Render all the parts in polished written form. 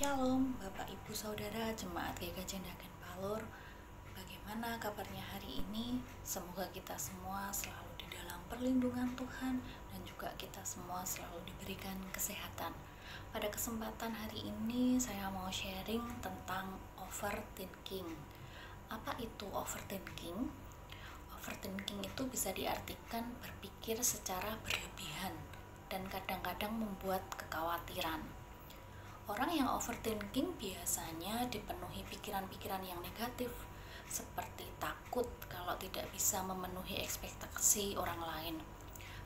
Shalom, Bapak Ibu Saudara Jemaat GKJ Ndagen Palur. Bagaimana kabarnya hari ini? Semoga kita semua selalu di dalam perlindungan Tuhan dan juga kita semua selalu diberikan kesehatan. Pada kesempatan hari ini saya mau sharing tentang overthinking. Apa itu overthinking? Overthinking itu bisa diartikan berpikir secara berlebihan dan kadang-kadang membuat kekhawatiran. Orang yang overthinking biasanya dipenuhi pikiran-pikiran yang negatif, seperti takut kalau tidak bisa memenuhi ekspektasi orang lain,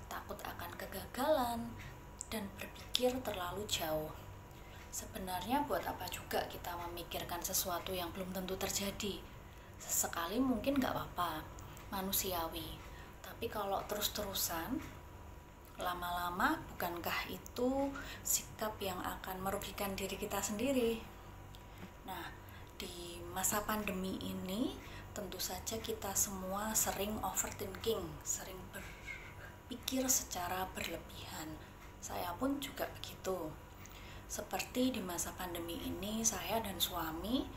takut akan kegagalan, dan berpikir terlalu jauh. Sebenarnya buat apa juga kita memikirkan sesuatu yang belum tentu terjadi? Sesekali mungkin gak apa-apa, manusiawi. Tapi kalau terus-terusan, lama-lama bukankah itu sikap yang akan merugikan diri kita sendiri? Nah, di masa pandemi ini tentu saja kita semua sering overthinking, sering berpikir secara berlebihan. Saya pun juga begitu. Seperti di masa pandemi ini, saya dan suami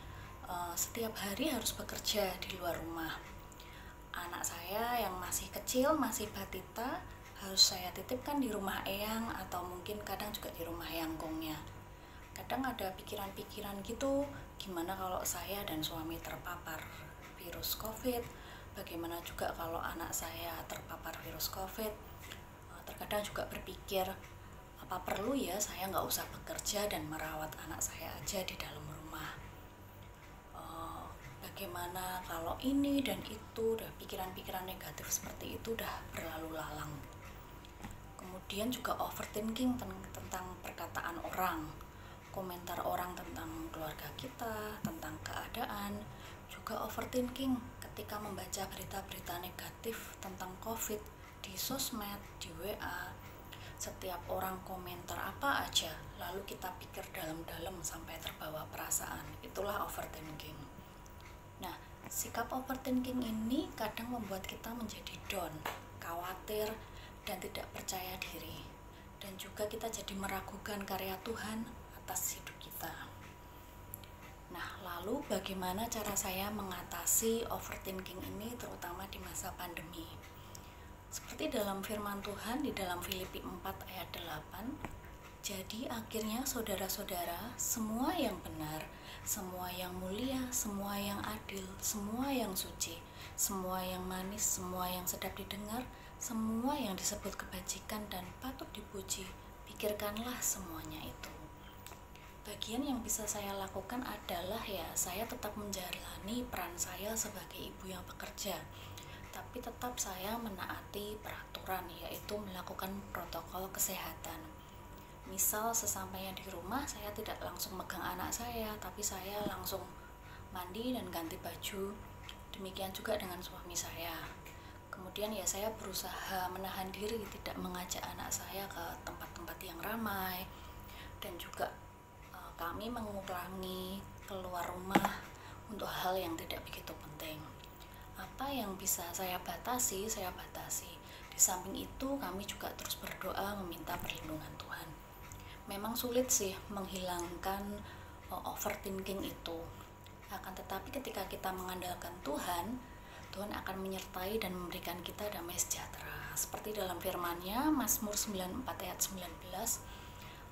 setiap hari harus bekerja di luar rumah. Anak saya yang masih kecil, masih batita, harus saya titipkan di rumah eyang atau mungkin kadang juga di rumah yangkongnya. Kadang ada pikiran-pikiran gitu, gimana kalau saya dan suami terpapar virus COVID, bagaimana juga kalau anak saya terpapar virus COVID. Terkadang juga berpikir, apa perlu ya saya nggak usah bekerja dan merawat anak saya aja di dalam rumah. Bagaimana kalau ini dan itu, udah pikiran-pikiran negatif seperti itu udah berlalu lalang. Kemudian juga overthinking tentang perkataan orang, komentar orang tentang keluarga kita, tentang keadaan. Juga overthinking ketika membaca berita-berita negatif tentang COVID di sosmed, di WA. Setiap orang komentar apa aja, lalu kita pikir dalam-dalam sampai terbawa perasaan. Itulah overthinking. Nah, sikap overthinking ini kadang membuat kita menjadi down, khawatir, dan tidak percaya diri, dan juga kita jadi meragukan karya Tuhan atas hidup kita. Nah, lalu bagaimana cara saya mengatasi overthinking ini terutama di masa pandemi? Seperti dalam firman Tuhan di dalam Filipi 4 ayat 8, jadi akhirnya saudara-saudara, semua yang benar, semua yang mulia, semua yang adil, semua yang suci, semua yang manis, semua yang sedap didengar, semua yang disebut kebajikan dan patut dipuji, pikirkanlah semuanya itu. Bagian yang bisa saya lakukan adalah saya tetap menjalani peran saya sebagai ibu yang bekerja, tapi tetap saya menaati peraturan, yaitu melakukan protokol kesehatan. Misal sesampainya di rumah, saya tidak langsung megang anak saya, tapi saya langsung mandi dan ganti baju. Demikian juga dengan suami saya. Kemudian saya berusaha menahan diri tidak mengajak anak saya ke tempat-tempat yang ramai, dan juga kami mengurangi keluar rumah untuk hal yang tidak begitu penting. Apa yang bisa saya batasi, saya batasi. Di samping itu kami juga terus berdoa meminta perlindungan Tuhan. Memang sulit sih menghilangkan overthinking itu. Akan tetapi ketika kita mengandalkan Tuhan, Tuhan akan menyertai dan memberikan kita damai sejahtera. Seperti dalam firman-Nya, Mazmur 94 ayat 19,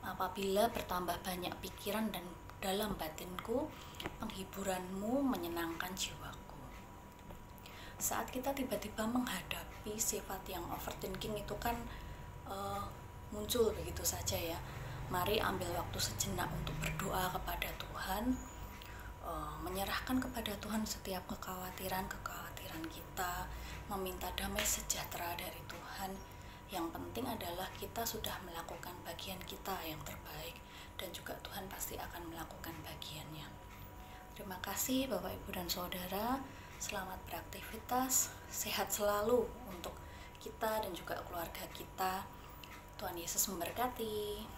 apabila bertambah banyak pikiran dan dalam batinku, penghiburanmu menyenangkan jiwaku. Saat kita tiba-tiba menghadapi sifat yang overthinking itu kan muncul begitu saja ya. Mari ambil waktu sejenak untuk berdoa kepada Tuhan, menyerahkan kepada Tuhan setiap kekhawatiran kita, meminta damai sejahtera dari Tuhan. Yang penting adalah kita sudah melakukan bagian kita yang terbaik, dan juga Tuhan pasti akan melakukan bagiannya. Terima kasih Bapak, Ibu, dan Saudara. Selamat beraktivitas, sehat selalu untuk kita dan juga keluarga kita. Tuhan Yesus memberkati.